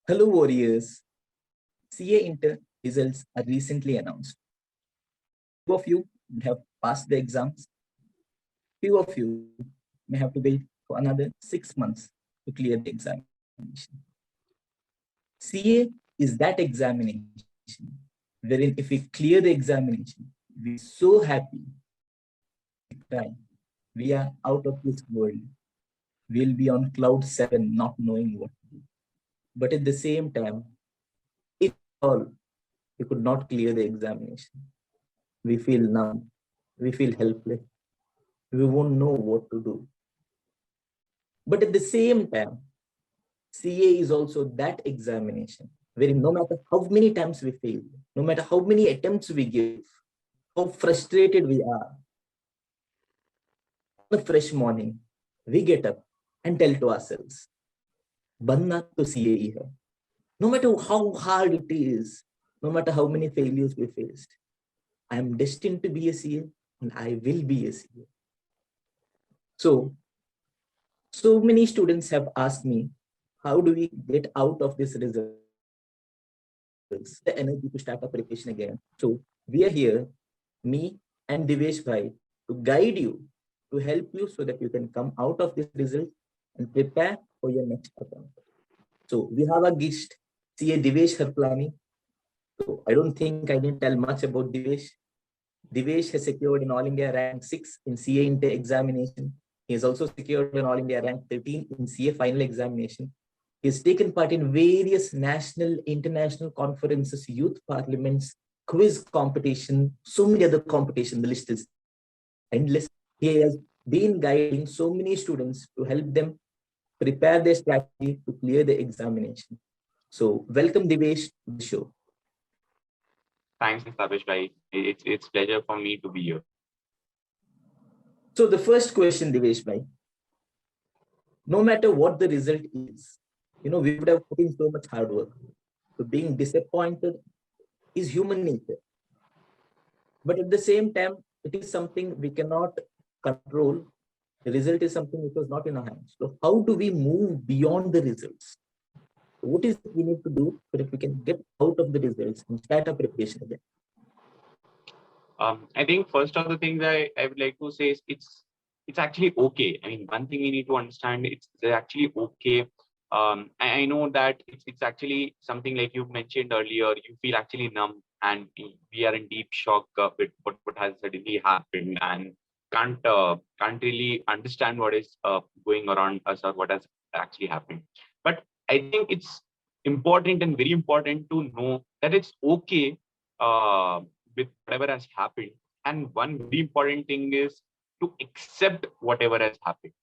Hello warriors, CA Inter results are recently announced. Few of you would have passed the exams. Few of you may have to wait for another 6 months to clear the examination. CA is that examination wherein if we clear the examination, we're so happy, we cry. We are out of this world. We'll be on cloud 7, not knowing what to do. But at the same time, if all we could not clear the examination, we feel numb, we feel helpless, we won't know what to do. But at the same time, CA is also that examination wherein no matter how many times we fail, no matter how many attempts we give, how frustrated we are, on a fresh morning, we get up and tell to ourselves, Banna to CA hi hai. No matter how hard it is, no matter how many failures we faced, I am destined to be a CA and I will be a CA. So many students have asked me, how do we get out of this results? The energy to start up preparation again. So we are here, me and Divesh bhai, to guide you, to help you so that you can come out of this result and prepare for your next attempt. So we have a guest, CA Divesh Harpalani. So I don't think I need to tell much about Divesh. Divesh has secured an All India rank 6 in CA Inter examination. He has also secured an All India rank 13 in CA final examination. He has taken part in various national, international conferences, youth parliaments, quiz competition, so many other competitions. The list is endless. He has been guiding so many students to help them prepare their strategy to clear the examination. So welcome Divesh to the show. Thanks, Tabish bhai. It's pleasure for me to be here. So the first question, Divesh bhai, no matter what the result is, we would have put in so much hard work. So being disappointed is human nature. But at the same time, it is something we cannot control. The result is something which was not in our hands. So how do we move beyond the results? What is it we need to do so that we can get out of the results and start our preparation again? I think first of the things I would like to say is it's actually okay. I mean, one thing we need to understand, it's actually okay. I know that it's actually something like you mentioned earlier, you feel actually numb and we are in deep shock with what has suddenly happened and can't really understand what is going around us or what has actually happened. But I think it's important and very important to know that it's okay with whatever has happened. And one very important thing is to accept whatever has happened.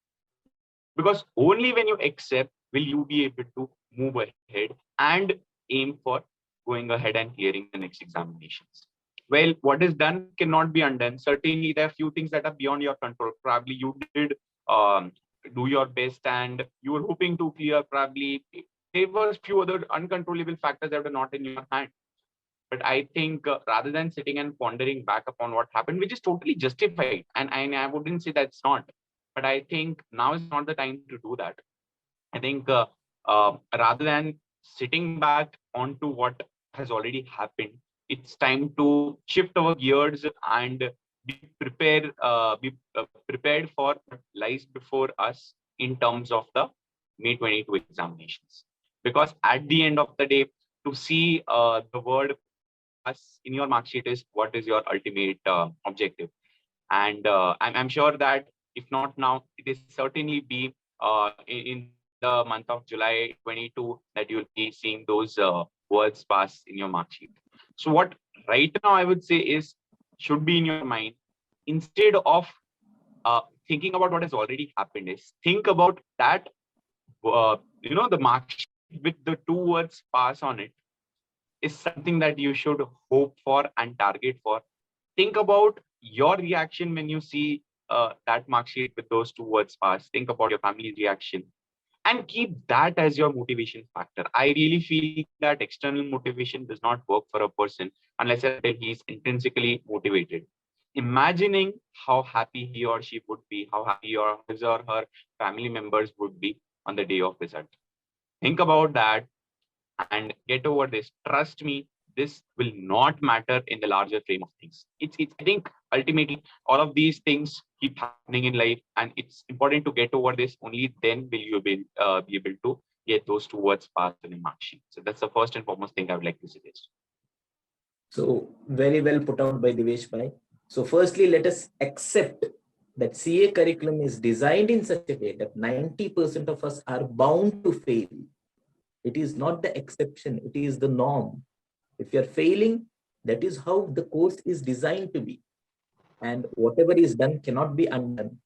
Because only when you accept will you be able to move ahead and aim for going ahead and clearing the next examinations. Well, what is done cannot be undone. Certainly, there are few things that are beyond your control. Probably you did do your best and you were hoping to clear. Probably there were few other uncontrollable factors that were not in your hand. But I think rather than sitting and pondering back upon what happened, which is totally justified, and I wouldn't say that's not, but I think now is not the time to do that. I think rather than sitting back onto what has already happened, it's time to shift our gears and be prepared for what lies before us in terms of the May 22 examinations. Because at the end of the day, to see the word pass in your mark sheet is what is your ultimate objective. And I'm sure that if not now, it is certainly be in the month of July 22 that you'll be seeing those words pass in your mark sheet. So what right now I would say is should be in your mind, instead of thinking about what has already happened, is think about that, the mark sheet with the two words pass on it is something that you should hope for and target for. Think about your reaction when you see that mark sheet with those two words pass. Think about your family's reaction and keep that as your motivation factor. I really feel that external motivation does not work for a person unless he is intrinsically motivated. Imagining how happy he or she would be, how happy his or her family members would be on the day of result. Think about that. and get over this. Trust me, this will not matter in the larger frame of things. It's I think ultimately all of these things keep happening in life, and it's important to get over this. Only then will you be able to get those 2 words passed in a mark sheet. So that's the first and foremost thing I would like to suggest. So very well put out by Divesh bhai. So firstly, let us accept that CA curriculum is designed in such a way that 90% of us are bound to fail. It is not the exception, it is the norm. If you're failing, that is how the course is designed to be. And whatever is done cannot be undone.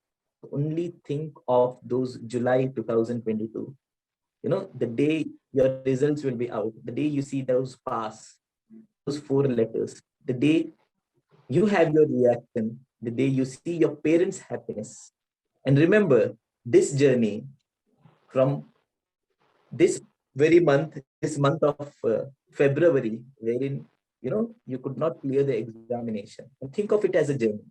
Only think of those July 2022. The day your results will be out, the day you see those pass, those 4 letters, the day you have your reaction, the day you see your parents' happiness. And remember, this journey from this very month, this month of February, wherein you could not clear the examination. And think of it as a journey.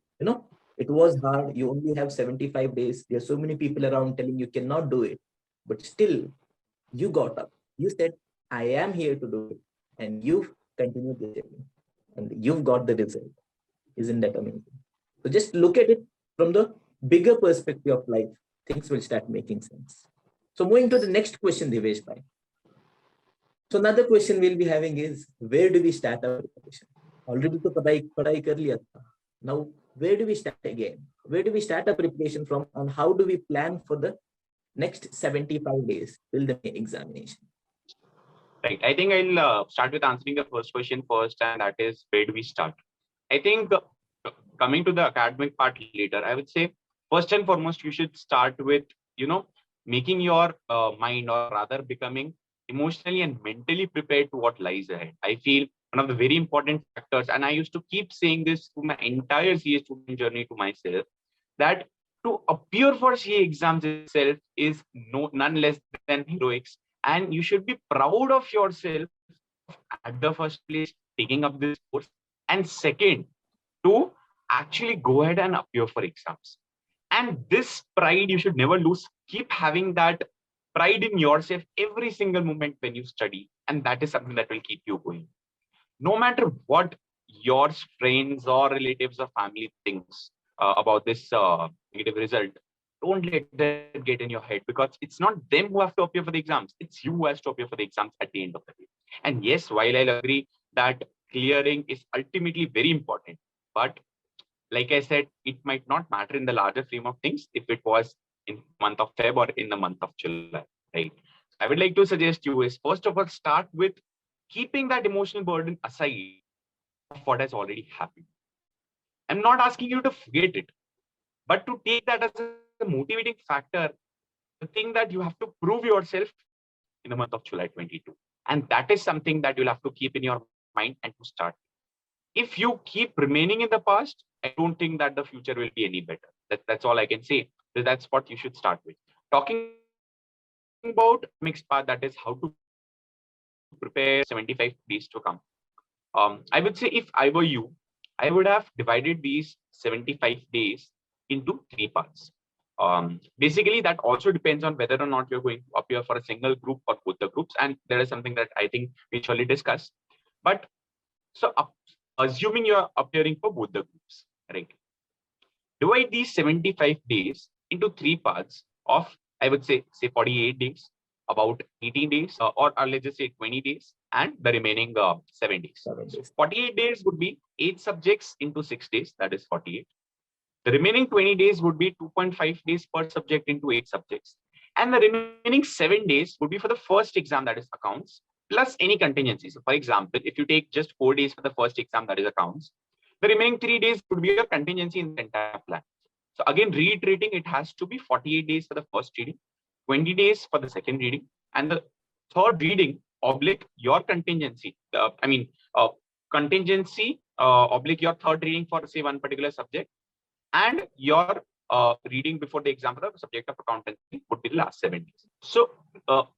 It was hard. You only have 75 days. There are so many people around telling you cannot do it, but still, you got up. You said, "I am here to do it," and you've continued the journey, and you've got the result. Isn't that amazing? So just look at it from the bigger perspective of life. Things will start making sense. So moving to the next question, Divesh bhai. So another question we'll be having is, where do we start our preparation? Already to padai kar liya tha. Now, where do we start again? Where do we start our preparation from, and how do we plan for the next 75 days till the examination? Right. I think I'll start with answering the first question first, and that is, where do we start? I think coming to the academic part later, I would say first and foremost, you should start with, making your mind, or rather becoming emotionally and mentally prepared to what lies ahead. I feel one of the very important factors, and I used to keep saying this through my entire CA student journey to myself, that to appear for CA exams itself is none less than heroics. And you should be proud of yourself at the first place taking up this course, and second, to actually go ahead and appear for exams. And this pride you should never lose. Keep having that pride in yourself every single moment when you study, and that is something that will keep you going. No matter what your friends or relatives or family thinks about this negative result, don't let that get in your head, because it's not them who have to appear for the exams. It's you who has to appear for the exams at the end of the day. And yes, while I'll agree that clearing is ultimately very important, but like I said, it might not matter in the larger frame of things if it was in the month of Feb or in the month of July, right? I would like to suggest you is, first of all, start with keeping that emotional burden aside of what has already happened. I'm not asking you to forget it, but to take that as a motivating factor, the thing that you have to prove yourself in the month of July 22. And that is something that you'll have to keep in your mind and to start. If you keep remaining in the past, I don't think that the future will be any better. That's all I can say. So that's what you should start with. Talking about mixed part, that is how to prepare 75 days to come. I would say if I were you, I would have divided these 75 days into 3 parts. Basically, that also depends on whether or not you're going to appear for a single group or both the groups. And there is something that I think we surely discuss. But so assuming you're appearing for both the groups, right? Divide these 75 days into 3 parts of, I would say 48 days, about 18 days, or let's just say 20 days, and the remaining 7 days. 7 days. 48 days would be 8 subjects into 6 days, that is 48. The remaining 20 days would be 2.5 days per subject into 8 subjects. And the remaining 7 days would be for the first exam, that is accounts, plus any contingencies. So for example, if you take just 4 days for the first exam, that is accounts, the remaining 3 days would be your contingency in the entire plan. So again, reiterating, it has to be 48 days for the first reading, 20 days for the second reading, and the third reading oblique your contingency. Contingency oblique your third reading for, say, one particular subject, and your reading before the exam for the subject of accountancy would be the last 7 days. So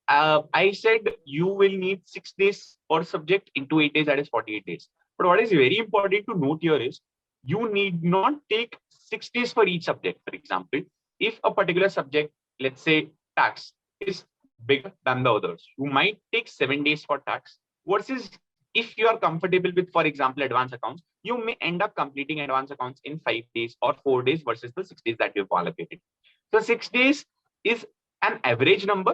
I said you will need 6 days per subject into 8 days, that is 48 days. But what is very important to note here is you need not take 6 days for each subject. For example, if a particular subject, let's say tax, is bigger than the others. You might take 7 days for tax versus if you are comfortable with, for example, advanced accounts, you may end up completing advanced accounts in 5 days or 4 days versus the 6 days that you've allocated. So 6 days is an average number,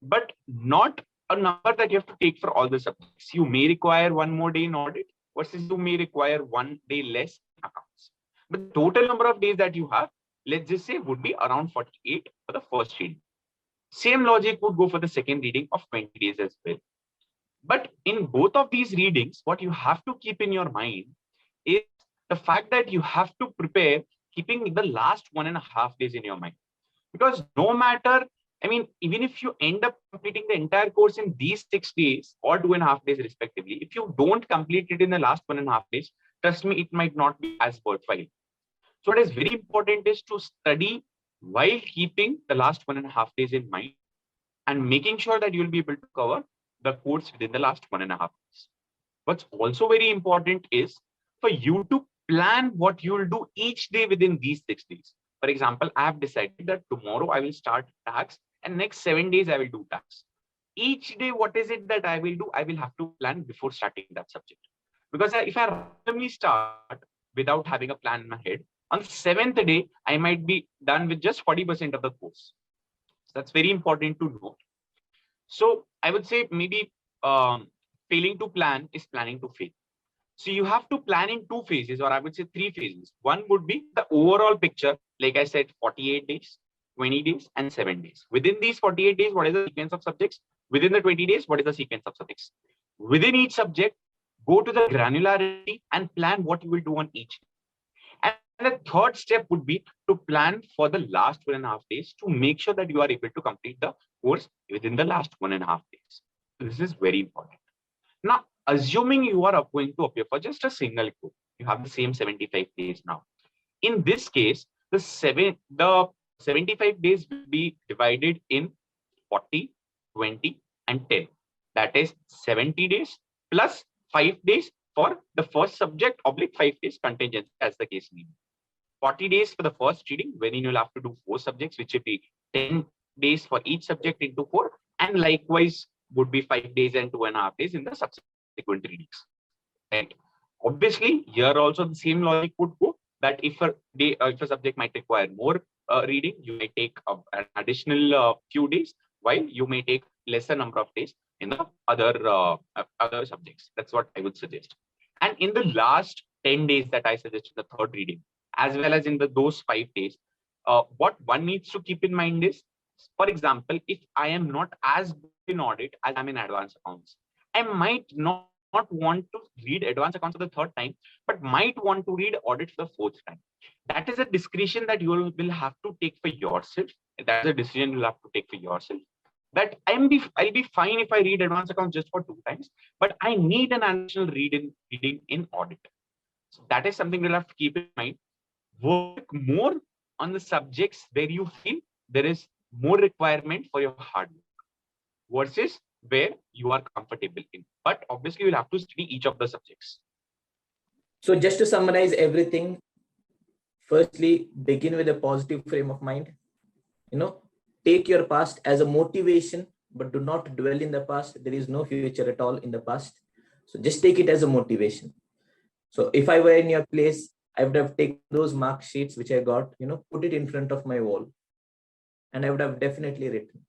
but not a number that you have to take for all the subjects. You may require 1 more day in audit versus you may require 1 day less in accounts. But the total number of days that you have, let's just say, would be around 48 for the first reading. Same logic would go for the second reading of 20 days as well. But in both of these readings, what you have to keep in your mind is the fact that you have to prepare keeping the last 1.5 days in your mind. Because no matter, I mean, even if you end up completing the entire course in these 6 days or 2.5 days respectively, if you don't complete it in the last 1.5 days, trust me, it might not be as worthwhile. So what is very important is to study while keeping the last 1.5 days in mind and making sure that you'll be able to cover the course within the last 1.5 days. What's also very important is for you to plan what you'll do each day within these 6 days. For example, I have decided that tomorrow I will start tax and next 7 days I will do tax. Each day, what is it that I will do? I will have to plan before starting that subject. Because if I randomly start without having a plan in my head, on the 7th day, I might be done with just 40% of the course. So that's very important to know. So I would say maybe failing to plan is planning to fail. So you have to plan in 2 phases, or I would say 3 phases. One would be the overall picture, like I said, 48 days, 20 days, and 7 days. Within these 48 days, what is the sequence of subjects? Within the 20 days, what is the sequence of subjects? Within each subject, go to the granularity and plan what you will do on each. And the third step would be to plan for the last 1.5 days to make sure that you are able to complete the course within the last 1.5 days. This is very important. Now, assuming you are going to appear for just a single group, you have the same 75 days now. In this case, the 75 days will be divided in 40, 20, and 10. That is 70 days plus 5 days for the first subject, oblique 5 days contingency, as the case may be. 40 days for the first reading, wherein you'll have to do 4 subjects, which will be 10 days for each subject into 4, and likewise would be 5 days and 2.5 days in the subsequent readings. Right? Obviously, here also the same logic would go that if a subject might require more reading, you may take an additional few days, while you may take lesser number of days in the other subjects. That's what I would suggest. And in the last 10 days that I suggested the third reading, as well as in those 5 days, what one needs to keep in mind is, for example, if I am not as good in audit as I'm in advanced accounts, I might not want to read advanced accounts for the 3rd time, but might want to read audit for the 4th time. That is a discretion that you will have to take for yourself. That's a decision you'll have to take for yourself. That I'll be fine if I read advanced accounts just for 2 times, but I need an additional reading in audit. So that is something you'll have to keep in mind. Work more on the subjects where you feel there is more requirement for your hard work versus where you are comfortable in. But obviously, you'll have to study each of the subjects. So just to summarize everything, firstly, begin with a positive frame of mind. Take your past as a motivation, but do not dwell in the past. There is no future at all in the past. So just take it as a motivation. So if I were in your place, I would have taken those mark sheets which I got, put it in front of my wall. And I would have definitely written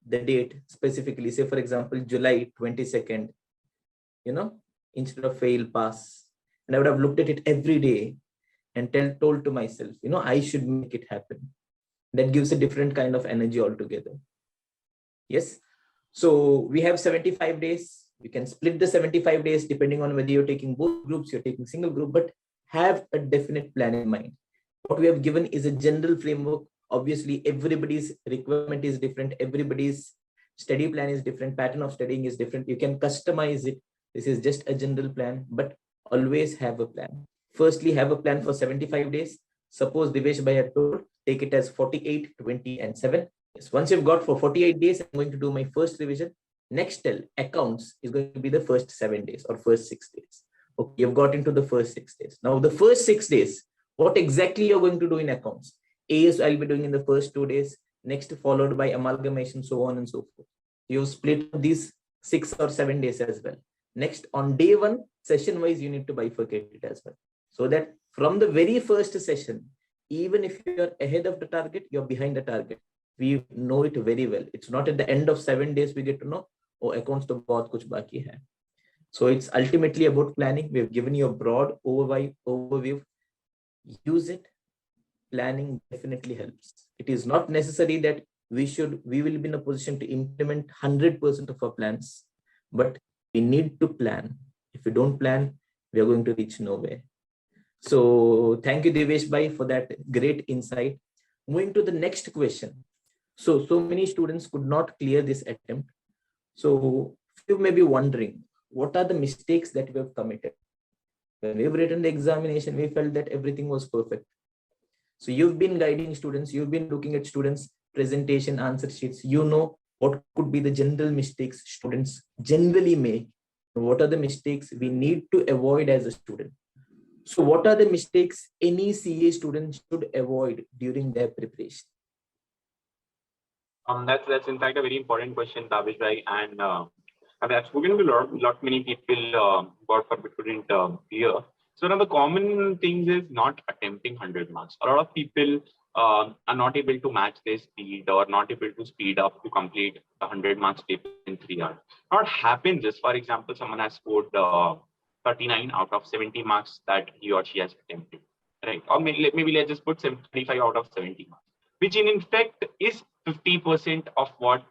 the date specifically, say, for example, July 22nd, instead of fail, pass. And I would have looked at it every day and told to myself, I should make it happen. That gives a different kind of energy altogether. Yes. So we have 75 days. You can split the 75 days depending on whether you're taking both groups, you're taking single group, but have a definite plan in mind. What we have given is a general framework. Obviously, everybody's requirement is different. Everybody's study plan is different. Pattern of studying is different. You can customize it. This is just a general plan, but always have a plan. Firstly, have a plan for 75 days. Suppose Divesh Bhai had told, take it as 48, 20, and 7. Yes, once you've got for 48 days, I'm going to do my first revision. Next tell, accounts is going to be the first 7 days or first 6 days. Okay, you've got into the first 6 days. Now, the first 6 days, what exactly you're going to do in accounts? As I'll be doing in the first 2 days, next followed by amalgamation, so on and so forth. You split these 6 or 7 days as well. Next, on day 1, session wise, you need to bifurcate it as well. So that from the very first session, even if you're ahead of the target, you're behind the target. We know it very well. It's not at the end of 7 days we get to know, oh, accounts to bahut kuch baki hai. So it's ultimately about planning. We've given you a broad overview. Use it. Planning definitely helps. It is not necessary that we will be in a position to implement 100% of our plans, but we need to plan. If we don't plan, we are going to reach nowhere. So thank you, Divesh bhai, for that great insight. Moving to the next question. So many students could not clear this attempt. So you may be wondering, what are the mistakes that we have committed? When we've written the examination, we felt that everything was perfect. So you've been guiding students, you've been looking at students' presentation answer sheets. You know what could be the general mistakes students generally make. What are the mistakes we need to avoid as a student? So what are the mistakes any CA student should avoid during their preparation? That's in fact a very important question, Tabish bhai, and I've spoken to lot many people. God forbid couldn't hear. So now the common things is not attempting 100 marks. A lot of people are not able to match their speed or not able to speed up to complete the 100 marks paper in 3 hours. What happens is, for example, someone has scored 39 out of 70 marks that he or she has attempted, right? Or maybe let's just put 75 out of 70 marks, which in fact is 50% of what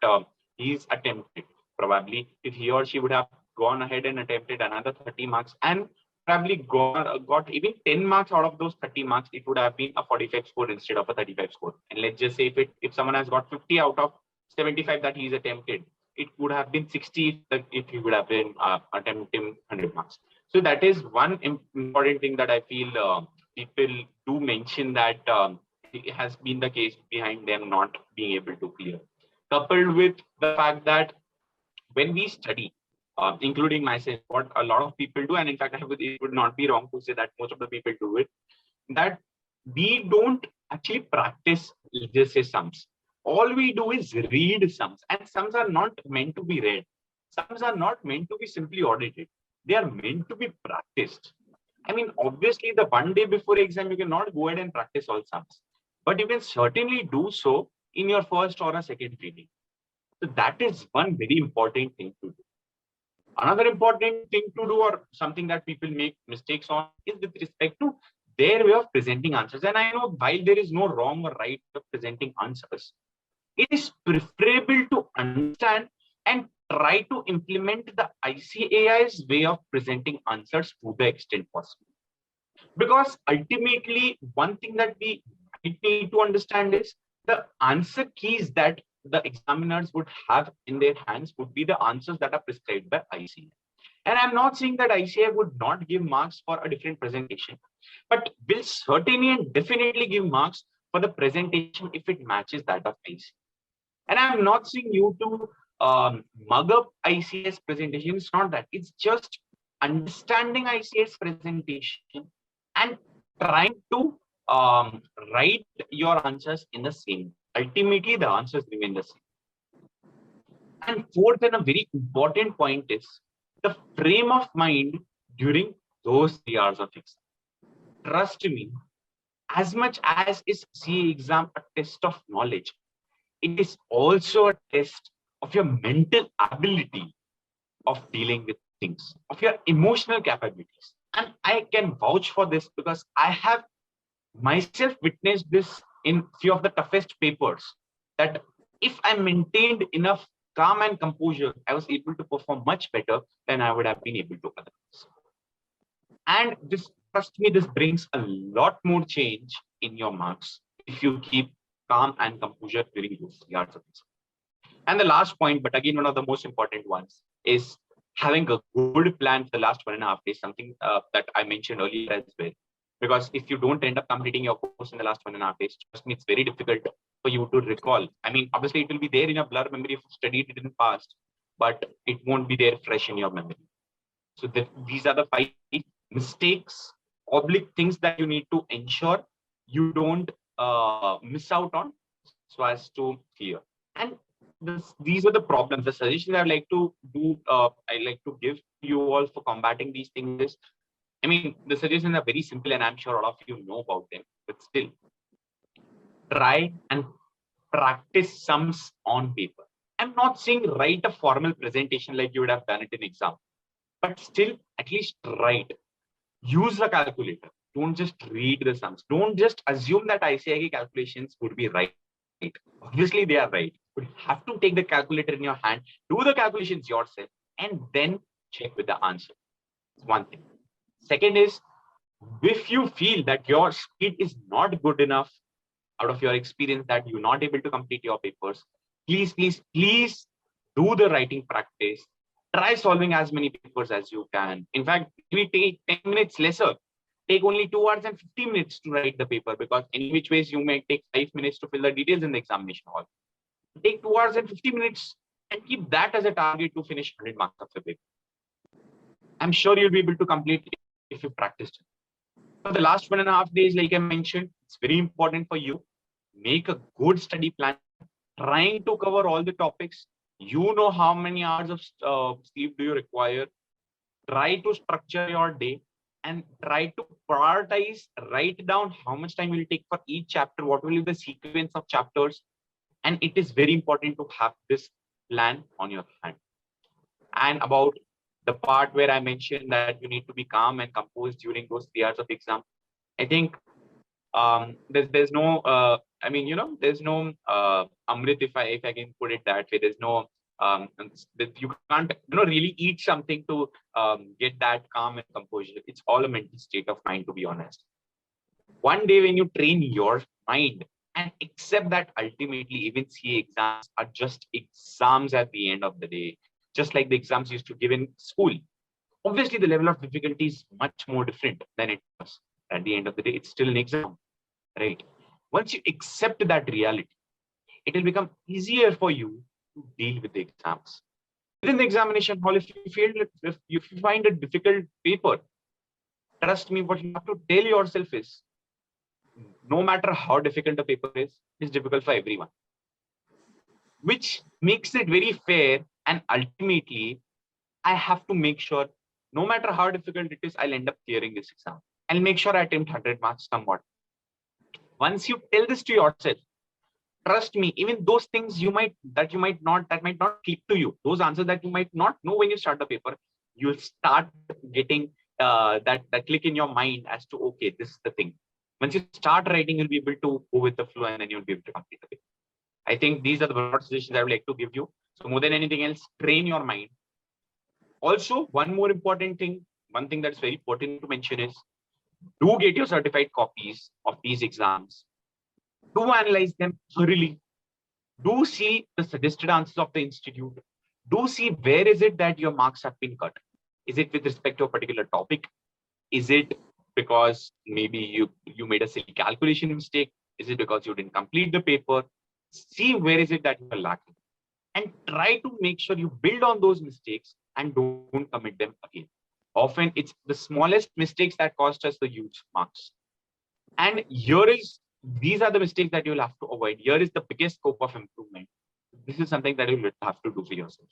he's attempted. Probably if he or she would have gone ahead and attempted another 30 marks and probably got even 10 marks out of those 30 marks, it would have been a 45 score instead of a 35 score. And let's just say if someone has got 50 out of 75 that he's attempted, it would have been 60 if he would have been attempting 100 marks. So that is one important thing that I feel people do mention that it has been the case behind them not being able to clear. Coupled with the fact that when we study, including myself, what a lot of people do, and in fact, it would not be wrong to say that most of the people do it, that we don't actually practice, just say sums. All we do is read sums, and sums are not meant to be read. Sums are not meant to be simply audited. They are meant to be practiced. I mean, obviously, the one day before exam, you cannot go ahead and practice all sums, but you can certainly do so in your first or a second reading. So that is one very important thing to do. Another important thing to do, or something that people make mistakes on, is with respect to their way of presenting answers. And I know while there is no wrong or right way of presenting answers, it is preferable to understand and try to implement the ICAI's way of presenting answers to the extent possible. Because ultimately, one thing that we need to understand is the answer keys that the examiners would have in their hands would be the answers that are prescribed by ICAI. And I'm not saying that ICAI would not give marks for a different presentation, but will certainly and definitely give marks for the presentation if it matches that of ICAI. And I'm not saying you to mug up ICAI's presentation. It's not that. It's just understanding ICAI's presentation and trying to write your answers in the same. Ultimately, the answers remain the same. And fourth, and a very important point is the frame of mind during those 3 hours of exam. Trust me, as much as is CA exam a test of knowledge, it is also a test of your mental ability of dealing with things, of your emotional capabilities. And I can vouch for this because I have myself witnessed this in few of the toughest papers, that if I maintained enough calm and composure, I was able to perform much better than I would have been able to otherwise. And this, trust me, this brings a lot more change in your marks if you keep calm and composure during those 3 hours of exam. And the last point, but again, one of the most important ones, is having a good plan for the last 1.5 days, something that I mentioned earlier as well. Because if you don't end up completing your course in the last 1.5 days, trust me, it's very difficult for you to recall. I mean, obviously, it will be there in your blur memory if you studied it in the past, but it won't be there fresh in your memory. So these are the 5 mistakes, oblique things that you need to ensure you don't miss out on so as to clear. And these are the problems. The suggestions I like to do, I like to give you all for combating these things is, I mean, the suggestions are very simple and I'm sure all of you know about them, but still try and practice sums on paper. I'm not saying write a formal presentation like you would have done it in exam, but still at least write. Use the calculator. Don't just read the sums. Don't just assume that ICAI calculations would be right. Obviously, they are right. But you have to take the calculator in your hand, do the calculations yourself, and then check with the answer. It's one thing. Second is, if you feel that your speed is not good enough out of your experience, that you're not able to complete your papers, please do the writing practice. Try solving as many papers as you can. In fact, maybe take 10 minutes lesser. Take only 2 hours and 50 minutes to write the paper, because any which ways you may take 5 minutes to fill the details in the examination hall. Take 2 hours and 50 minutes and keep that as a target to finish 100 marks of the paper. I'm sure you'll be able to complete it if you practiced it. For the last 1.5 days, like I mentioned, it's very important for you. Make a good study plan, trying to cover all the topics. You know how many hours of sleep do you require. Try to structure your day and try to prioritize, write down how much time will take for each chapter, what will be the sequence of chapters. And it is very important to have this plan on your hand. And about the part where I mentioned that you need to be calm and composed during those 3 hours of exam, I think there's no I mean, you know, there's no amrit, if I can put it that way. There's no you can't, you know, really eat something to get that calm and composure. It's all a mental state of mind, to be honest. One day when you train your mind and accept that ultimately even CA exams are just exams at the end of the day, just like the exams used to give in school. Obviously, the level of difficulty is much more different than it was. At the end of the day, it's still an exam, right? Once you accept that reality, it will become easier for you to deal with the exams. Within the examination hall, if you find a difficult paper, trust me, what you have to tell yourself is, no matter how difficult a paper is, it's difficult for everyone. Which makes it very fair, and ultimately, I have to make sure, no matter how difficult it is, I'll end up clearing this exam. I'll make sure I attempt 100 marks somewhat. Once you tell this to yourself, trust me, even those things that might not click to you, those answers that you might not know when you start the paper, you'll start getting that click in your mind as to, okay, this is the thing. Once you start writing, you'll be able to go with the flow, and then you'll be able to complete the paper. I think these are the broad suggestions I would like to give you. So more than anything else, train your mind. Also, one more important thing, one thing that's very important to mention is, do get your certified copies of these exams. Do analyze them thoroughly. Do see the suggested answers of the institute. Do see where is it that your marks have been cut. Is it with respect to a particular topic? Is it because maybe you made a silly calculation mistake? Is it because you didn't complete the paper? See where is it that you are lacking, and try to make sure you build on those mistakes and don't commit them again. Often it's the smallest mistakes that cost us the huge marks. And these are the mistakes that you'll have to avoid. Here is the biggest scope of improvement. This is something that you'll have to do for yourself.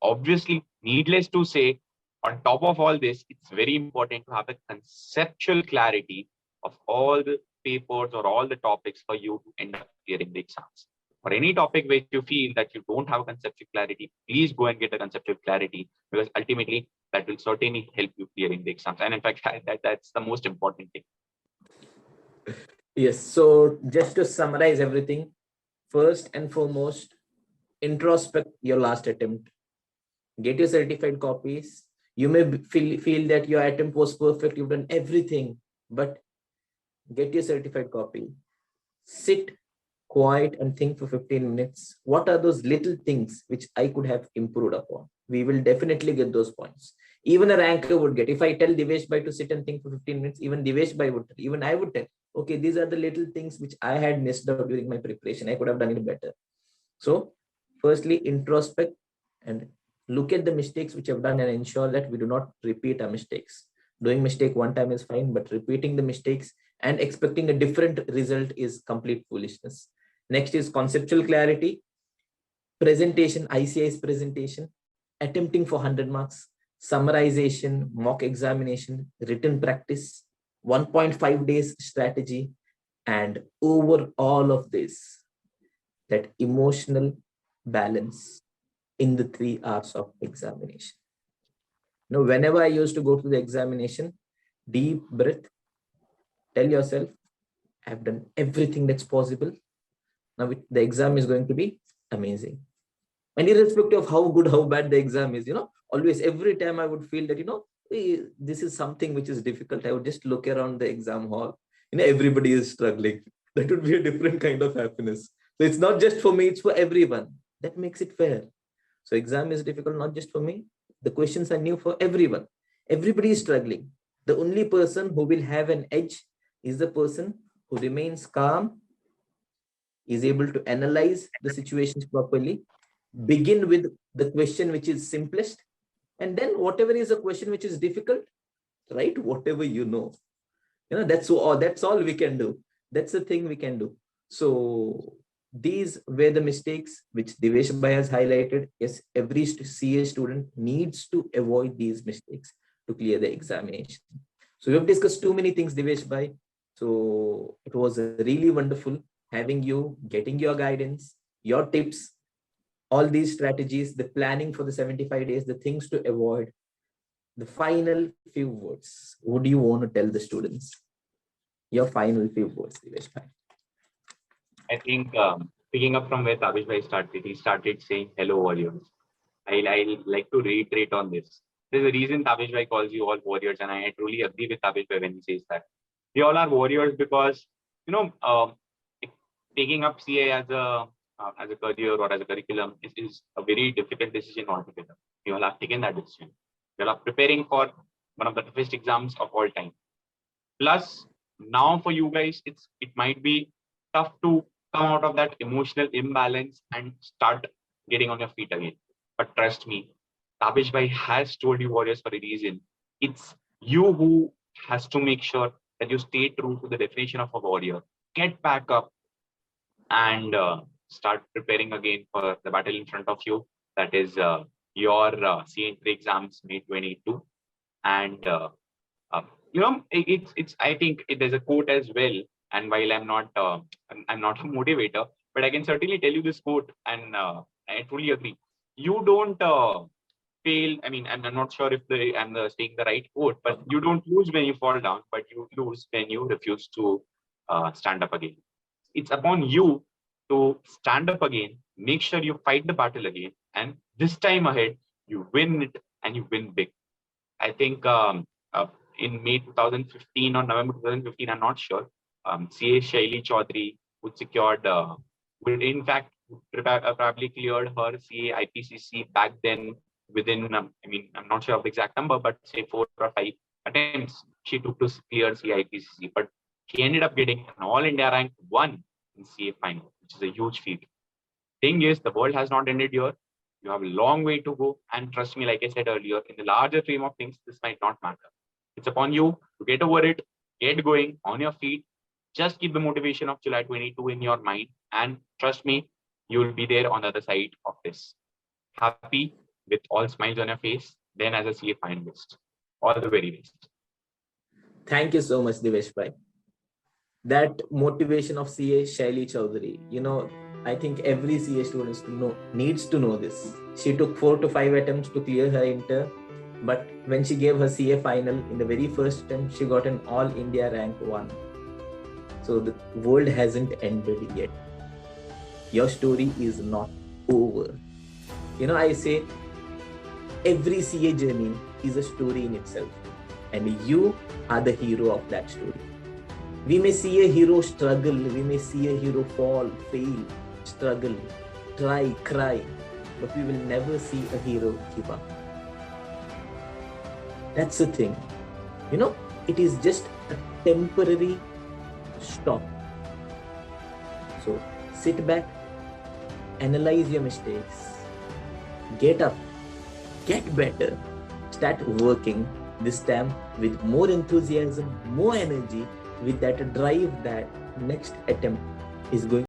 Obviously, needless to say, on top of all this, it's very important to have a conceptual clarity of all the papers or all the topics for you to end up clearing the exams. For any topic which you feel that you don't have conceptual clarity, please go and get a conceptual clarity, because ultimately that will certainly help you clearing the exams. And in fact, that's the most important thing. Yes. So just to summarize everything, first and foremost, introspect your last attempt. Get your certified copies. You may feel that your attempt was perfect, you've done everything, but get your certified copy. Sit quiet and think for 15 minutes. What are those little things which I could have improved upon? We will definitely get those points. Even a ranker would get. If I tell Divesh bhai to sit and think for 15 minutes, even Divesh bhai would, even I would tell, okay, these are the little things which I had missed out during my preparation. I could have done it better. So firstly, introspect and look at the mistakes which I've done and ensure that we do not repeat our mistakes. Doing mistake one time is fine, but repeating the mistakes and expecting a different result is complete foolishness. Next is conceptual clarity. presentation, ICAI's presentation, attempting for 100 marks, summarization, mock examination, written practice, 1.5 days strategy, and over all of this, that emotional balance in the 3 hours of examination. Now, whenever I used to go to the examination, deep breath, tell yourself, I've done everything that's possible. Now the exam is going to be amazing. And irrespective of how good, how bad the exam is, always, every time I would feel that, this is something which is difficult, I would just look around the exam hall, everybody is struggling. That would be a different kind of happiness. So it's not just for me, it's for everyone. That makes it fair. So exam is difficult, not just for me. The questions are new for everyone. Everybody is struggling. The only person who will have an edge is the person who remains calm, is able to analyze the situations properly, begin with the question which is simplest, and then whatever is a question which is difficult, write whatever that's all we can do. That's the thing we can do. So these were the mistakes which Divesh Bhai has highlighted. Yes, every CA student needs to avoid these mistakes to clear the examination. So we have discussed too many things, Divesh Bhai. So it was really wonderful having you, getting your guidance, your tips, all these strategies, the planning for the 75 days, the things to avoid. The final few words, what do you want to tell the students? Your final few words, Divesh Bhai. I think picking up from where Tabish Bhai started, he started saying hello warriors. I like to reiterate on this. There's a reason Tabish Bhai calls you all warriors, and I truly agree with Tabish Bhai when he says that. We all are warriors because, taking up CA as a career or as a curriculum is a very difficult decision altogether. You all have taken that decision. You all are preparing for one of the toughest exams of all time. Plus, now for you guys, it might be tough to come out of that emotional imbalance and start getting on your feet again. But trust me, Tabish Bhai has told you warriors for a reason. It's you who has to make sure that you stay true to the definition of a warrior. Get back up and start preparing again for the battle in front of you. That is your CA Inter exams May 22. And it's I think there's a quote as well. And while I'm not a motivator, but I can certainly tell you this quote, and I truly agree. You don't fail. I mean, I'm not sure if I'm saying the right quote, but you don't lose when you fall down, but you lose when you refuse to stand up again. It's upon you to stand up again, make sure you fight the battle again, and this time ahead, you win it and you win big. I think in May 2015 or November 2015, I'm not sure, CA Shaili Chaudhary, who secured, would in fact probably cleared her CA IPCC back then within, I'm not sure of the exact number, but say 4 or 5 attempts she took to clear CA IPCC. But she ended up getting an All India rank 1 in CA final, which is a huge feat. Thing is, the world has not ended here. You have a long way to go. And trust me, like I said earlier, in the larger frame of things, this might not matter. It's upon you to get over it, get going on your feet. Just keep the motivation of July 22 in your mind. And trust me, you will be there on the other side of this. Happy with all smiles on your face, then as a CA finalist. All the very best. Thank you so much, Divesh Bhai. That motivation of CA Shaili Chaudhary, I think every CA student needs to know this. She took 4 to 5 attempts to clear her Inter, but when she gave her CA final, in the very first attempt, she got an All India rank 1. So the world hasn't ended yet. Your story is not over. I say every CA journey is a story in itself, and you are the hero of that story. We may see a hero struggle, we may see a hero fall, fail, struggle, try, cry, but we will never see a hero give up. That's the thing. It is just a temporary stop. So sit back, analyze your mistakes, get up, get better, start working, this time with more enthusiasm, more energy, with that drive that next attempt is going